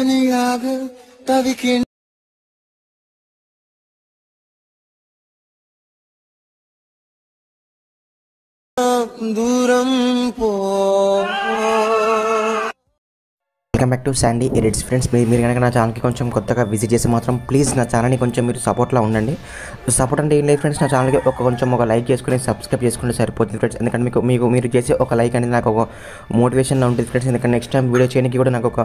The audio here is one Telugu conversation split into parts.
పనిలాగా తవికి దూరం పో. Welcome back to Sandy edits friends. మీరు కనుక నా ఛానల్కి కొంచెం కొత్తగా విజిట్ చేసి మాత్రం ప్లీజ్ నా ఛానల్ని కొంచెం మీరు సపోర్ట్లో ఉండండి. సపోర్ట్ అంటే ఏం లేదు ఫ్రెండ్స్, నా ఛానల్కి ఒక లైక్ చేసుకుని సబ్స్క్రైబ్ చేసుకుంటే సరిపోతుంది ఫ్రెండ్స్. ఎందుకంటే మీరు చేసే ఒక లైక్ అనేది నాకు ఒక మోటివేషన్లో ఉంటుంది ఫ్రెండ్స్. ఎందుకంటే నెక్స్ట్ టైం వీడియో చేయడానికి కూడా నాకు ఒక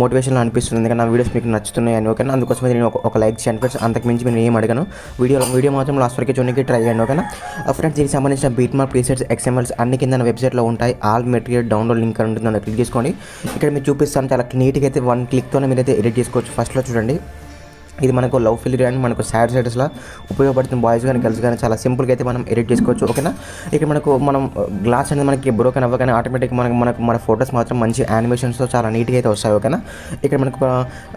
మోటివేషన్లో అనిపిస్తుంది. ఎందుకంటే నా వీడియోస్ మీకు నచ్చుతున్నాయి అని ఓకేనా. అందుకోసం నేను ఒక లైక్ చేయండి ఫ్రెండ్స్. అంతకు మించి నేను ఏం అడగను. వీడియో మాత్రం లాస్ట్ వరకు చూడడానికి ట్రై చేయండి ఓకేనా. ఫ్రెండ్స్ దీనికి సంబంధించిన బీట్మార్క్ ప్రీసెట్స్ XMLs అన్ని కింద వెబ్సైట్లో ఉంటాయి. ఆల్ మెటీరియల్ డౌన్లోడ్ లింక్ అని ఉంటుంది, క్లిక్ చేసుకోండి. ఇక్కడ మీరు చూపిస్తాను చాలా నీట్గా అయితే 1 క్లిక్తోనే మీరైతే ఎడిట్ చేసుకోవచ్చు. ఫస్ట్లో చూడండి, ఇది మనకు లవ్ ఫెయిల్యూర్ అని మనకు సాడ్ సైడ్స్లో ఉపయోగపడుతుంది. బాయ్స్ కానీ గర్ల్స్ కానీ చాలా సింపుల్గా అయితే మనం ఎడిట్ చేసుకోవచ్చు ఓకేనా. ఇక్కడ మనం గ్లాస్ అనేది మనకి బ్రోకెన్ అవ్వగానే ఆటోమేటిక్గా మన ఫొటోస్ మాత్రం మంచి యానిమేషన్స్తో చాలా నీట్గా అయితే వస్తాయి ఓకేనా. ఇక్కడ మనకు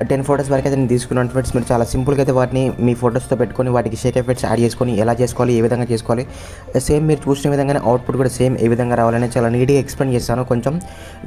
10 ఫొటోస్ వరకు అయితే నేను తీసుకున్నాను ఫ్రెండ్స్. మీరు చాలా సింపుల్గా అయితే వాటిని మీ ఫొటోస్తో పెట్టుకొని వాటికి షేక్ ఎఫెక్ట్స్ యాడ్ చేసుకొని ఎలా చేసుకోవాలి, ఏ విధంగా చేసుకోవాలి, సేమ్ మీరు చూసిన విధంగానే అవుట్పుట్ కూడా సేమ్ ఏ విధంగా రావాలని చాలా నీట్గా ఎక్స్ప్లెయిన్ చేస్తాను. కొంచెం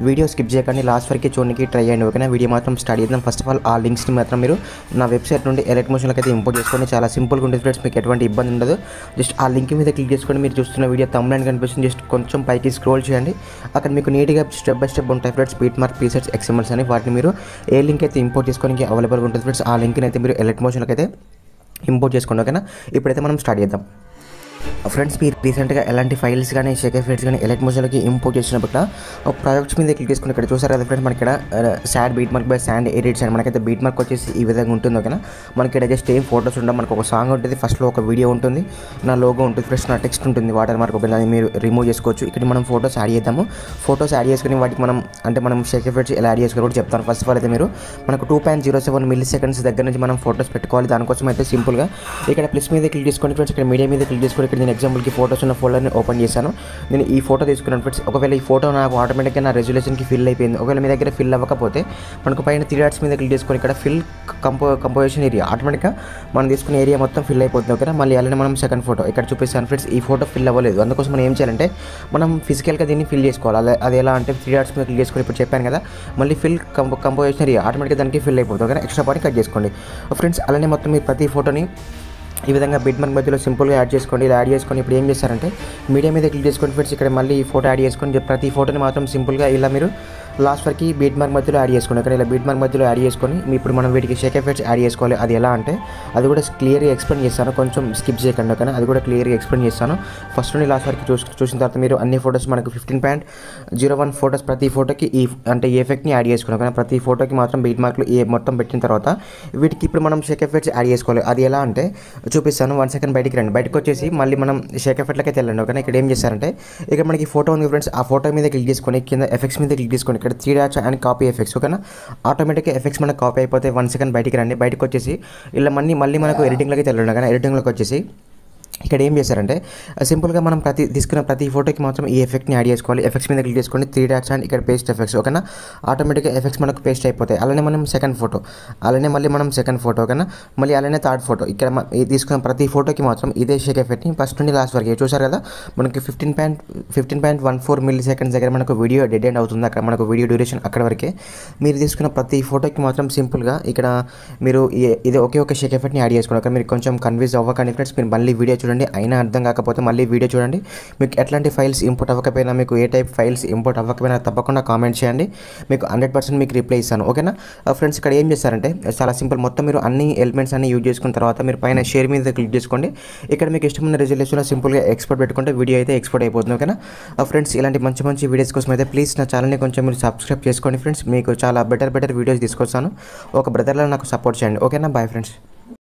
వీడియో స్కిప్ చేయకండి, లాస్ట్ వరకు చూడడానికి ట్రై చేయండి ఓకేనా. వీడియో మాత్రం స్టార్ట్ చేద్దాం. ఫస్ట్ ఆఫ్ ఆల్ ఆ లింక్స్ని మాత్రం మీరు నా వెబ్సైట్ నుండి ఎలక్ట్ మోషన్లోకి అయితే ఇంపోర్ట్ చేసుకోండి. చాలా సింపుల్గా ఉంటుంది ఫ్రెండ్స్, మీకు ఎటువంటి ఇబ్బంది ఉండదు. జస్ట్ ఆ లింక్ మీద క్లిక్ చేసుకొని మీరు చూస్తున్న వీడియో థంబ్నైల్ కనిపిస్తుంది, జస్ట్ కొంచెం పైకి స్క్రోల్ చేయండి. అక్కడ మీకు నీట్గా స్టెప్ బై స్టెప్ ఉంటాయి ఫ్రెండ్స్ బీట్మార్క్ ప్రీసెట్స్ XMLs అని. వాటిని మీరు ఏ లింక్ అయితే ఇంపోర్ట్ చేసుకోవడానికి అవైలబుల్గా ఉంటుంది ఫ్రెండ్స్, ఆ లింక్ని అయితే మీరు ఎలక్ట్ మోషన్లోకి అయితే ఇంపోర్ట్ చేసుకోండి ఓకేనా. ఇప్పుడైతే మనం స్టార్ట్ చేద్దాం. ఫ్రెండ్స్ మీరు రీసెంట్గా ఎలాంటి ఫైల్స్ కానీ షేక్ ఎఫెక్ట్స్ కానీ ఎలక్ట్ మోషన్లోకి ఇంపోర్ట్ చేసినప్పుడు ప్రాజెక్ట్స్ మీద క్లిక్ చేసుకుని ఇక్కడ చూసారు కదా ఫ్రెండ్స్, మనకి ఇక్కడ సాడ్ బీట్మార్క్ బై శాండీ ఎడిట్స్ అని మనకైతే బీట్మార్క్ వచ్చేసి ఈ విధంగా ఉంటుంది ఓకేనా. మనకి ఇక్కడ జస్ట్ ఏం ఫోటోస్ ఉండవు, మనకు ఒక సాంగ్ ఉంటుంది, ఫస్ట్లో ఒక వీడియో ఉంటుంది, నా లోగో ఉంటుంది ఫ్రెండ్స్, నా టెక్స్ట్ ఉంటుంది, వాటర్ మార్క్ ఓకే, దాన్ని మీరు రిమూవ్ చేసుకోవచ్చు. ఇక్కడ మనం ఫోటోస్ యాడ్ చేద్దాము. ఫోటోస్ యాడ్ చేసుకుని వాటికి మనం షేక్ ఎఫెక్ట్స్ ఎలా యాడ్ చేసుకోవాలి కూడా చెప్తాను. ఫస్ట్ ఆఫ్ ఆల్ అయితే మీరు మనకు 2.07 మిల్లీ-సెకండ్స్ దగ్గర నుంచి మనం ఫోటోస్ పెట్టుకోవాలి. దానికోసం అయితే సింపుల్గా ఇక్కడ ప్లస్ మీద క్లిక్ చేసుకోండి ఫ్రెండ్స్. ఇక్కడ మీడియా మీద క్లిక్ చేసుకొని ఇక్కడ నేను ఎగ్జాంపుల్కి ఫోటోస్ ఉన్న ఫోల్డర్ని ఓపెన్ చేశాను. నేను ఈ ఫోటో తీసుకున్నాను ఫ్రెండ్స్. ఒకవేళ ఈ ఫోటో నాకు ఆటోమేటిక్గా నా రెజల్యూషన్కి ఫిల్ అయిపోయింది. ఒకవేళ మీ దగ్గర ఫిల్ అవ్వకపోతే మనకు పైన 3 డాట్స్ మీద క్లిక్ చేసుకొని ఇక్కడ ఫిల్ కంపోజిషన్ ఏరియా ఆటోమేటిక్గా మనం తీసుకునే ఏరియా మొత్తం ఫిల్ అయిపోతుంది ఓకేనా. మళ్ళీ అలానే మనం సెకండ్ ఫోటో ఇక్కడ చూపిస్తాను ఫ్రెండ్స్. ఈ ఫోటో ఫిల్ అవ్వలేదు, అందుకోసం మనం ఏం చేయాలంటే మనం ఫిజికల్గా దీన్ని ఫిల్ చేసుకోవాలి. అది ఎలా అంటే 3 డాట్స్ మీద క్లిక్ చేసుకొని ఇప్పుడు చెప్పాను కదా, మళ్ళీ ఫిల్ కంపోజిషన్ ఏరియా ఆటోమేటిక్గా దానికి ఫిల్ అయిపోతుంది ఓకేనా. ఎక్స్ట్రా పార్ట్ కట్ చేసుకోండి ఫ్రెండ్స్. అలానే మొత్తం మీరు ప్రతి ఫోటోని ఈ విధంగా బీట్మార్క్ మధ్యలో సింపుల్గా యాడ్ చేసుకోండి. ఇలా యాడ్ చేసుకొని ఇప్పుడు ఏం చేస్తారంటే మీడియా మీద క్లిక్ చేసుకోండి ఫ్రెండ్స్. ఇక్కడ మళ్ళీ ఈ ఫోటో యాడ్ చేసుకొని ప్రతి ఫోటోని మాత్రం సింపుల్గా ఇలా మీరు లాస్ట్ వరకు బీట్మార్క్ మధ్యలో యాడ్ చేసుకోండి. ఇక్కడ ఇలా బీట్మార్క్ మధ్యలో యాడ్ చేసుకొని ఇప్పుడు మనం వీటికి షేక్ ఎఫెక్ట్స్ యాడ్ చేసుకోవాలి. అది ఎలా అంటే అది కూడా క్లియర్గా ఎక్స్ప్లెయిన్ చేస్తాను, కొంచెం స్కిప్ చేయకండి ఓకేనా. అది కూడా క్లియర్గా ఎక్స్ప్లెయిన్ చేస్తాను. ఫస్ట్ నుండి లాస్ట్ వరకు చూసిన తర్వాత మీరు అన్ని ఫోటోస్ మనకు 15.01 ఫోటోస్ ప్రతి ఫోటోకి ఈ ఎఫెక్ట్ని యాడ్ చేసుకోండి ఓకేనా. ప్రతి ఫోటోకి మాత్రం బీట్మార్క్లు మొత్తం పెట్టిన తర్వాత వీటికి ఇప్పుడు మనం షేక్ ఎఫెక్ట్స్ యాడ్ చేసుకోవాలి. అది ఎలా అంటే చూపిస్తాను. 1 సెకండ్ బయటికి రండి. బయటకు వచ్చేసి మళ్ళీ మనం షేక్ ఎఫెక్ట్లకి వెళ్ళండి ఓకేనా. ఇక్కడ ఏం చేస్తారంటే ఇక్కడ మనకి ఫోటో ఉంది ఫ్రెండ్స్, ఆ ఫోటో మీద క్లిక్ చేసుకొని కింద ఎఫెక్ట్స్ మీద క్లిక్ చేసుకొని ఇక్కడ 3 డాట్స్ అండ్ కాపీ ఎఫెక్ట్స్ ఓకేనా. ఆటోమేటిక్గా ఎఫెక్ట్స్ మనకు కాపీ అయిపోతే 1 సెకండ్ బయటికి రండి. బయటకు వచ్చేసి ఇలా మళ్ళీ మనకు ఎడిటింగ్లోకి వెళ్ళండి ఓకేనా. ఎడిటింగ్లోకి వచ్చేసి ఇక్కడ ఏం చేశారంటే సింపుల్గా మనం తీసుకున్న ప్రతి ఫోటోకి మాత్రం ఈ ఎఫెక్ట్ని యాడ్ చేసుకోవాలి. ఎఫెక్ట్స్ మీద క్లిక్ చేసుకోండి, 3 డాట్స్ అండ్ ఇక్కడ పేస్ట్ ఎఫెక్ట్స్ ఓకేనా. ఆటోమేటిక్గా ఎఫెక్ట్స్ మనకు పేస్ట్ అయిపోతాయి. అలానే మనం సెకండ్ ఫోటో, అలానే మళ్ళీ మనం సెకండ్ ఫోటో ఓకేనా. మళ్ళీ అలానే థర్డ్ ఫోటో, ఇక్కడ తీసుకున్న ప్రతి ఫోటోకి మాత్రం ఇదే షేక్ ఎఫెక్ట్ని ఫస్ట్ నుండి లాస్ట్ వరకు చూసారు కదా. మనకి 15.14 మిల్లీ-సెకండ్స్ దగ్గర మనకు వీడియో డెడ్ ఎండ్ అవుతుంది. అక్కడ మనకు వీడియో డ్యూరేషన్ అక్కడ వరకే. మీరు తీసుకున్న ప్రతి ఫోటోకి మాత్రం సింపుల్గా ఇక్కడ మీరు ఇది ఒకే షేక్ ఎఫెక్ట్ని యాడ్ చేసుకోండి. అక్కడ మీరు కొంచెం కన్ఫ్యూజ్ అవ్వకండి ఫ్రెండ్స్. మీరు మళ్ళీ వీడియో చూడండి, అయినా అర్థం కాకపోతే మళ్ళీ వీడియో చూడండి. మీకు ఎట్లాంటి ఫైల్స్ ఇంపోర్ట్ అవ్వకపోయినా, మీకు ఏ టైప్ ఫైల్స్ ఇంపోర్ట్ అవ్వకపోయినా తప్పకుండా కామెంట్ చేయండి. మీకు 100% మీకు రిప్లై ఇస్తాను ఓకేనా. ఫ్రెండ్స్ ఇక్కడ ఏం చేస్తారంటే చాలా సింపుల్, మొత్తం మీరు అన్ని ఎలిమెంట్స్ అన్ని యూజ్ చేసుకున్న తర్వాత మీరు పైన షేర్ మీద క్లిక్ చేసుకోండి. ఇక్కడ మీకు ఇష్టమైన రెజల్యూషన్లో సింపుల్గా ఎక్స్పోర్ట్ పెట్టుకుంటే వీడియో అయితే ఎక్స్పోర్ట్ అయిపోతుంది ఓకేనా. ఫ్రెండ్స్ ఇలాంటి మంచి వీడియోస్ కోసం అయితే ప్లీజ్ నా ఛానల్ని కొంచెం మీరు సబ్స్క్రైబ్ చేసుకోండి ఫ్రెండ్స్. మీకు చాలా బెటర్ వీడియోస్ తీసుకొస్తాను. ఒక బ్రదర్లో నాకు సపోర్ట్ చేయండి ఓకేనా. Bye friends.